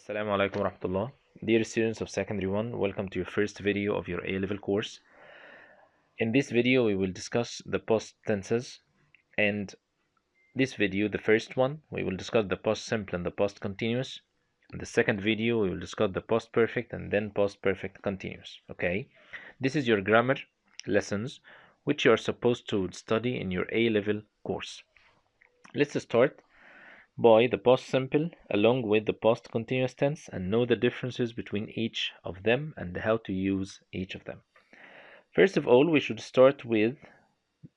Assalamu alaikum warahmatullah. Dear students of Secondary 1, welcome to your first video of your A-level course. In this video, we will discuss the past tenses, and this video, the first one, we will discuss the past simple and the past continuous. In the second video, we will discuss the past perfect and then past perfect continuous. Okay, this is your grammar lessons, which you are supposed to study in your A-level course. Let's start by the past simple along with the past continuous tense and know the differences between each of them and how to use each of them. First of all, we should start with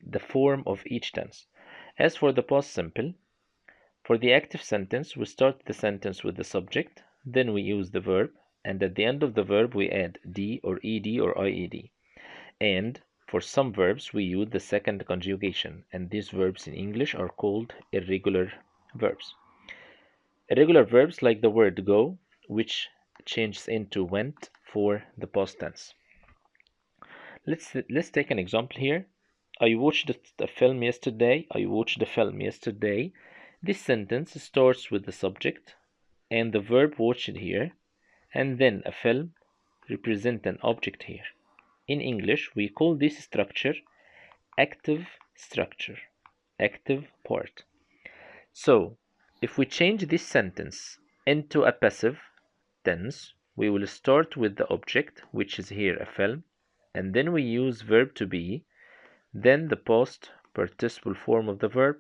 the form of each tense. As for the past simple, for the active sentence, we start the sentence with the subject, then we use the verb, and at the end of the verb we add d or ed or ied. And for some verbs we use the second conjugation, and these verbs in English are called irregular verbs. Irregular verbs like the word go, which changes into went for the past tense. Let's take an example here. I watched a film yesterday. I watched the film yesterday. This sentence starts with the subject and the verb watched here, and then a film represent an object here. In English, we call this structure, active part. So, if we change this sentence into a passive tense, we will start with the object, which is here a film, and then we use verb to be, then the past participle form of the verb,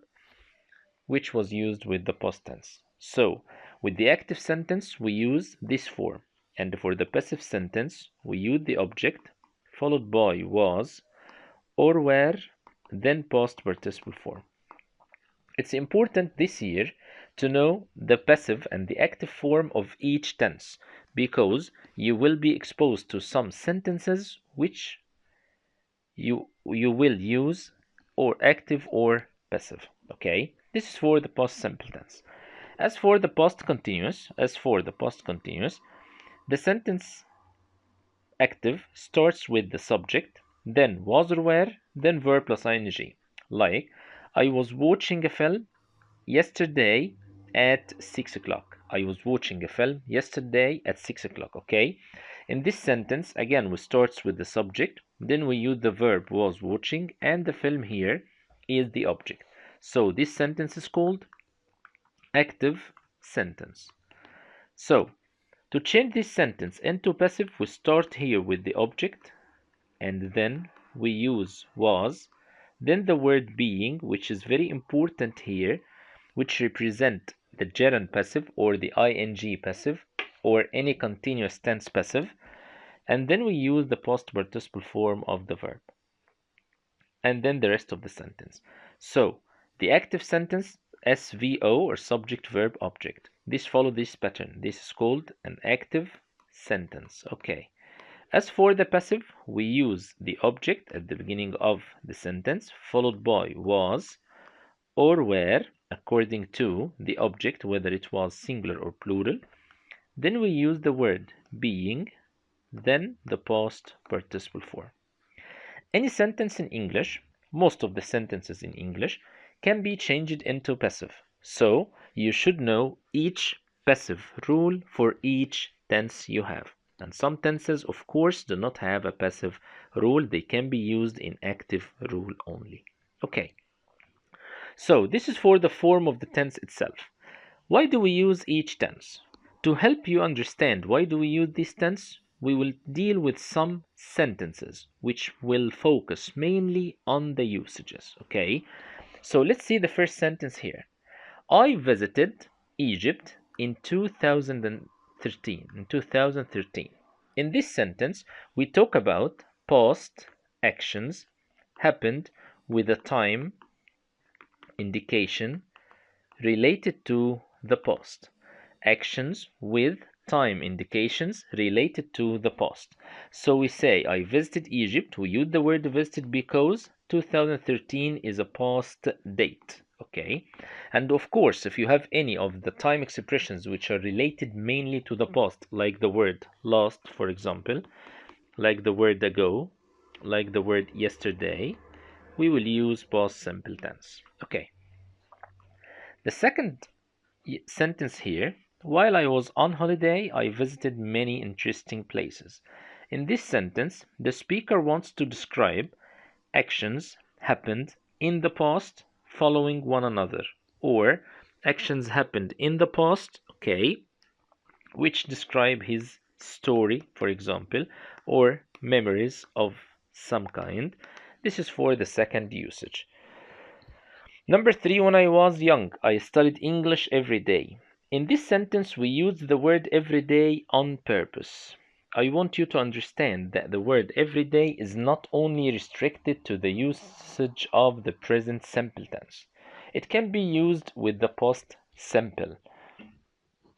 which was used with the past tense. So, with the active sentence, we use this form, and for the passive sentence, we use the object, followed by was, or were, then past participle form. It's important this year to know the passive and the active form of each tense, because you will be exposed to some sentences which you will use or active or passive. Okay, this is for the past simple tense. As for the past continuous, the sentence active starts with the subject, then was or were, then verb plus ing. Like, I was watching a film yesterday at 6 o'clock. I was watching a film yesterday at 6 o'clock. Okay, in this sentence again we starts with the subject, then we use the verb was watching, and the film here is the object. So this sentence is called active sentence. So to change this sentence into passive, we start here with the object, and then we use was, then the word being, which is very important here, which represent the gerund passive or the ing passive or any continuous tense passive, and then we use the past participle form of the verb, and then the rest of the sentence. So the active sentence, SVO or subject verb object, this follow this pattern. This is called an active sentence. Okay, as for the passive, we use the object at the beginning of the sentence, followed by was or were according to the object, whether it was singular or plural. Then we use the word being, then the past participle form. Any sentence in English, most of the sentences in English, can be changed into passive. So you should know each passive rule for each tense you have. And some tenses, of course, do not have a passive rule. They can be used in active rule only. Okay. So this is for the form of the tense itself. Why do we use each tense? To help you understand why do we use this tense, we will deal with some sentences which will focus mainly on the usages. Okay, so let's see the first sentence here. I visited Egypt in 2013. In this sentence, we talk about past actions happened with a time indication related to the past. Actions with time indications related to the past. So we say I visited Egypt. We use the word visited because 2013 is a past date. Okay, and of course if you have any of the time expressions which are related mainly to the past, like the word last, for example, like the word ago, like the word yesterday, we will use past simple tense. Okay, the second sentence here, While I was on holiday, I visited many interesting places. In this sentence, the speaker wants to describe actions happened in the past following one another, or actions happened in the past, okay, which describe his story, for example, or memories of some kind. This is for the second usage. Number three, when I was young, I studied English every day. In this sentence, we use the word every day on purpose. I want you to understand that the word every day is not only restricted to the usage of the present simple tense. It can be used with the past simple.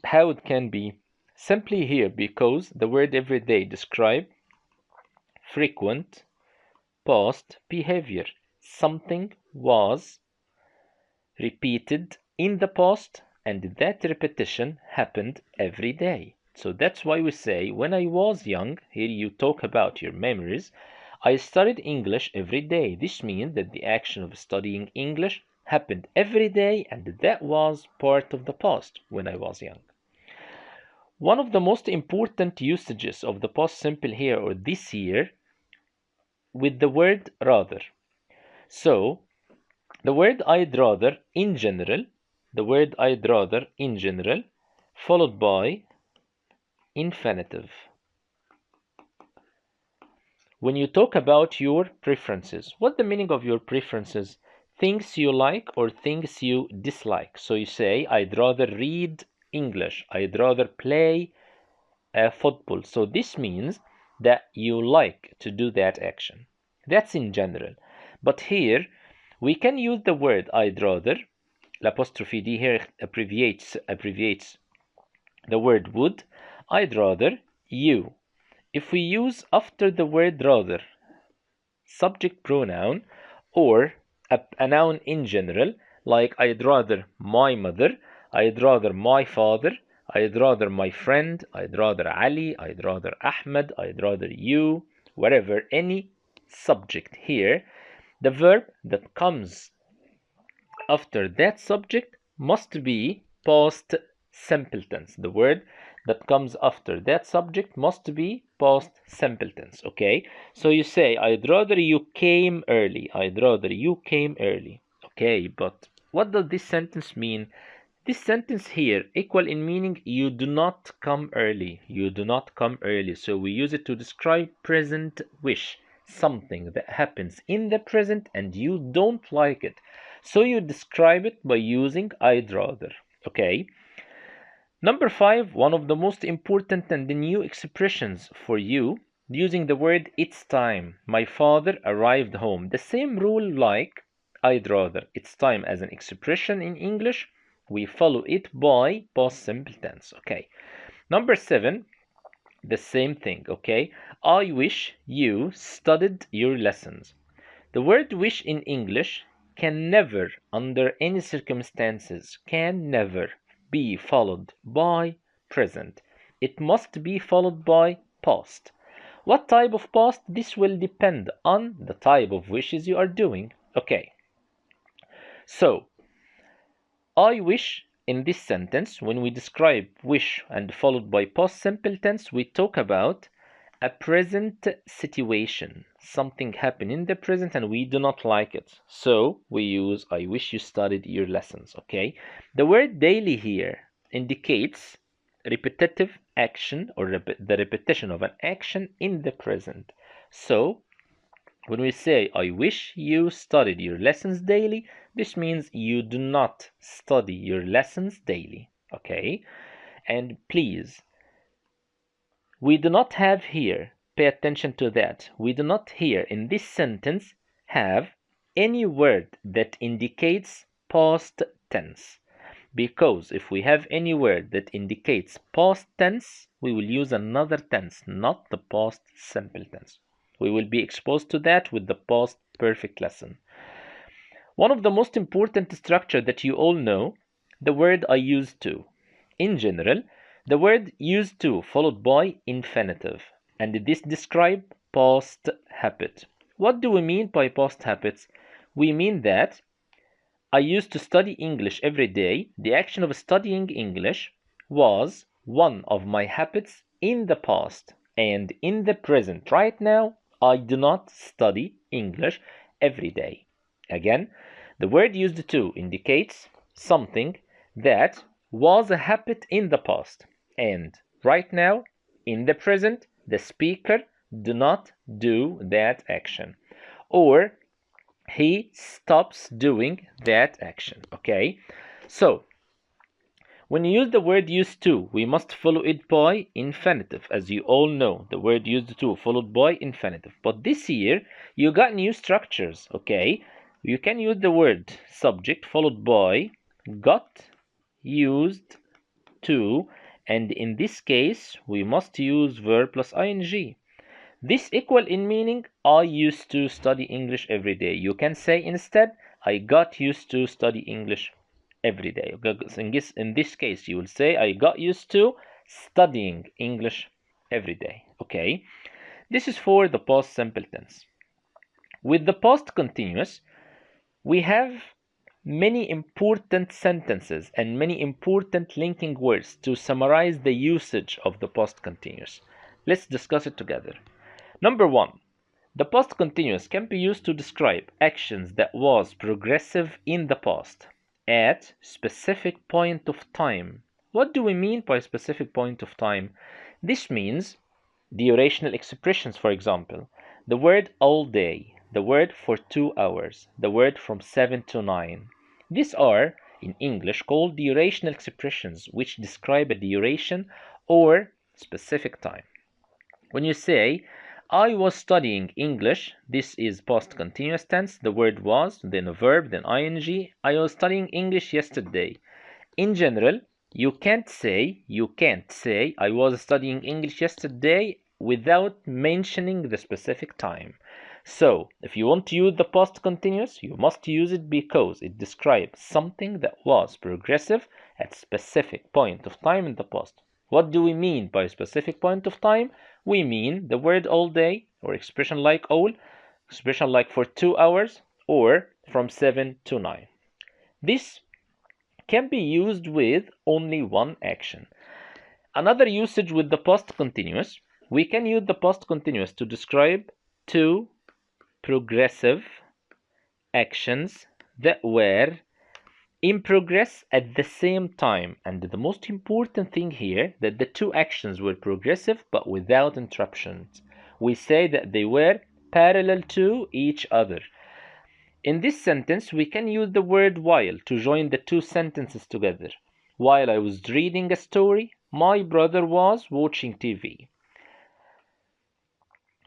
How it can be? Simply here because the word every day describes frequent past behavior. Something was repeated in the past and that repetition happened every day. So that's why we say when I was young, here you talk about your memories, I studied English every day. This means that the action of studying English happened every day and that was part of the past when I was young. One of the most important usages of the past simple here or this year with the word rather. So the word I'd rather in general, the word I'd rather in general, followed by infinitive. When you talk about your preferences, what's the meaning of your preferences? Things you like or things you dislike. So you say, I'd rather read English. I'd rather play football. So this means that you like to do that action. That's in general. But here, we can use the word I'd rather. L'apostrophe D here abbreviates the word would. I'd rather you. If we use after the word rather subject pronoun or a noun in general, like I'd rather my mother, I'd rather my father, I'd rather my friend, I'd rather Ali, I'd rather Ahmed, I'd rather you, whatever, any subject here, the verb that comes after that subject must be past simple tense. The word that comes after that subject must be past simple tense. Okay, so you say, I'd rather you came early. I'd rather you came early. Okay, but what does this sentence mean? This sentence here equal in meaning you do not come early. You do not come early. So we use it to describe present wish, something that happens in the present and you don't like it. So you describe it by using I'd rather. Okay. Number five, one of the most important and the new expressions for you, using the word it's time. My father arrived home. The same rule like I'd rather. It's time as an expression in English. We follow it by past simple tense. Okay. Number seven, the same thing. Okay. I wish you studied your lessons. The word wish in English can never, under any circumstances, can never be followed by present. It must be followed by past. What type of past? This will depend on the type of wishes you are doing. Okay. So, I wish in this sentence, when we describe wish and followed by past simple tense, we talk about a present situation. Something happened in the present and we do not like it. So we use I wish you studied your lessons. Okay. The word daily here indicates repetitive action or the repetition of an action in the present. So when we say I wish you studied your lessons daily, this means you do not study your lessons daily. Okay. And please, we do not have here, pay attention to that, we do not here in this sentence have any word that indicates past tense. Because if we have any word that indicates past tense, we will use another tense, not the past simple tense. We will be exposed to that with the past perfect lesson. One of the most important structure that you all know, the word I used to. In general, the word used to followed by infinitive, and this describe past habit. What do we mean by past habits? We mean that I used to study English every day. The action of studying English was one of my habits in the past and in the present. Right now, I do not study English every day. Again, the word used to indicates something that was a habit in the past and right now, in the present, the speaker do not do that action, or he stops doing that action. Okay, so when you use the word used to, we must follow it by infinitive. As you all know, the word used to followed by infinitive. But this year, you got new structures, okay? You can use the word subject followed by got, used to, and in this case, we must use verb plus ing. This equal in meaning, I used to study English every day. You can say instead, I got used to study English every day. In this case, you will say, I got used to studying English every day. Okay, this is for the past simple tense. With the past continuous, we have many important sentences and many important linking words to summarize the usage of the past continuous. Let's discuss it together. Number one, the past continuous can be used to describe actions that was progressive in the past at specific point of time. What do we mean by specific point of time? This means durational expressions, for example, the word all day, the word for 2 hours, the word from 7 to 9. These are, in English, called durational expressions, which describe a duration or specific time. When you say, I was studying English, this is past continuous tense, the word was, then a verb, then ing. I was studying English yesterday. In general, you can't say I was studying English yesterday without mentioning the specific time. So, if you want to use the past continuous, you must use it because it describes something that was progressive at specific point of time in the past. What do we mean by specific point of time? We mean the word all day, or expression like all, expression like for 2 hours, or from 7 to 9. This can be used with only one action. Another usage with the past continuous, we can use the past continuous to describe two progressive actions that were in progress at the same time. And the most important thing here, that the two actions were progressive but without interruptions. We say that they were parallel to each other. In this sentence, we can use the word while to join the two sentences together. While I was reading a story, my brother was watching TV.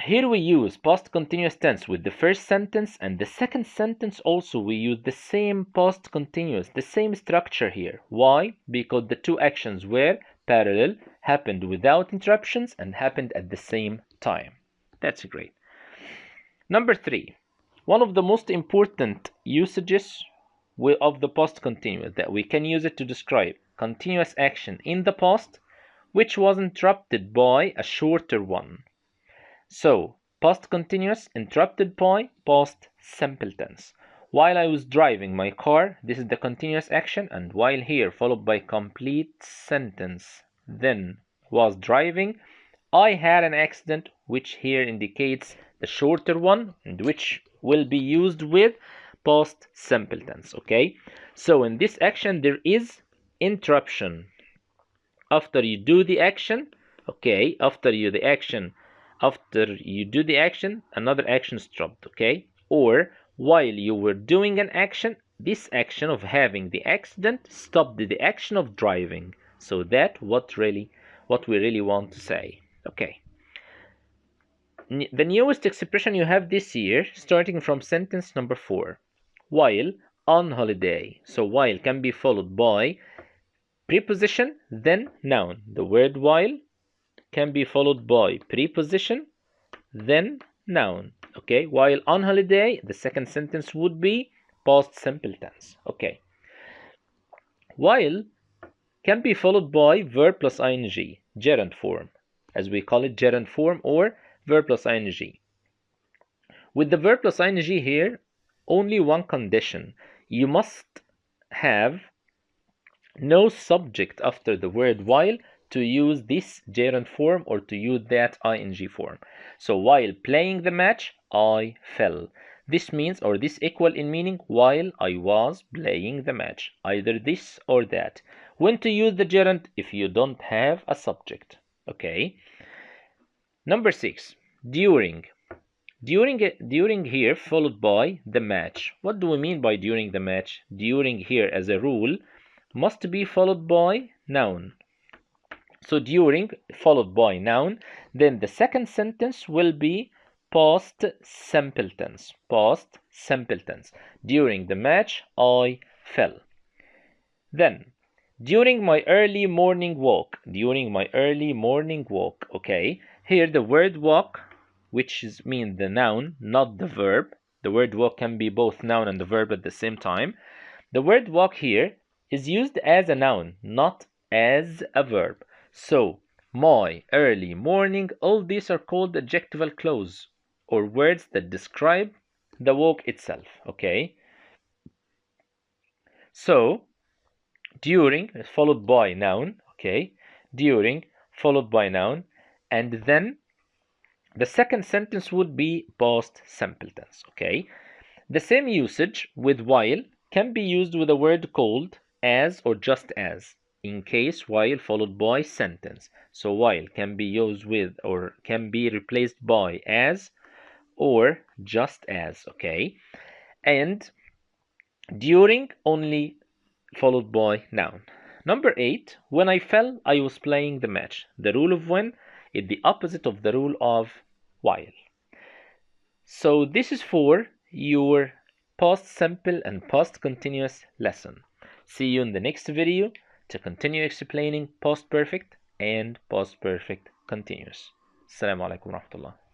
Here we use past continuous tense with the first sentence, and the second sentence also we use the same past continuous, the same structure here. Why? Because the two actions were parallel, happened without interruptions, and happened at the same time. That's great. Number 3. One of the most important usages of the past continuous that we can use it to describe continuous action in the past which was interrupted by a shorter one. So, past continuous interrupted by past simple tense. While I was driving my car, this is the continuous action, and while here followed by complete sentence, then was driving, I had an accident, which here indicates the shorter one, and which will be used with past simple tense. Okay, so in this action there is interruption. After you do the action, okay, after you do the action, another action stopped, okay? Or while you were doing an action, this action of having the accident stopped the action of driving. So that what we really want to say. Okay. The newest expression you have this year, starting from sentence number 4. While on holiday. So while can be followed by preposition, then noun. The word while can be followed by preposition, then noun. Okay, while on holiday, the second sentence would be past simple tense. Okay, while can be followed by verb plus ing, gerund form, as we call it, gerund form or verb plus ing. With the verb plus ing here, only one condition. You must have no subject after the word while to use this gerund form or to use that ing form. So while playing the match, I fell. This means, or this equal in meaning, while I was playing the match. Either this or that. When to use the gerund if you don't have a subject. Okay. Number 6. During. During here followed by the match. What do we mean by during the match? During here as a rule must be followed by noun. So during followed by noun, then the second sentence will be past simple tense. Past simple tense. During the match, I fell. Then, during my early morning walk. During my early morning walk. Okay. Here the word walk, which is mean the noun, not the verb. The word walk can be both noun and the verb at the same time. The word walk here is used as a noun, not as a verb. So, my early morning, all these are called adjectival clause or words that describe the walk itself. Okay. So, during followed by noun. Okay. During followed by noun. And then the second sentence would be past simple tense. Okay. The same usage with while can be used with a word called as or just as, in case while followed by sentence. So while can be used with or can be replaced by as or just as, okay? And during only followed by noun. Number 8, when I fell, I was playing the match. The rule of when is the opposite of the rule of while. So this is for your past simple and past continuous lesson. See you in the next video to continue explaining past perfect and past perfect continuous. Assalamu alaikum warahmatullah.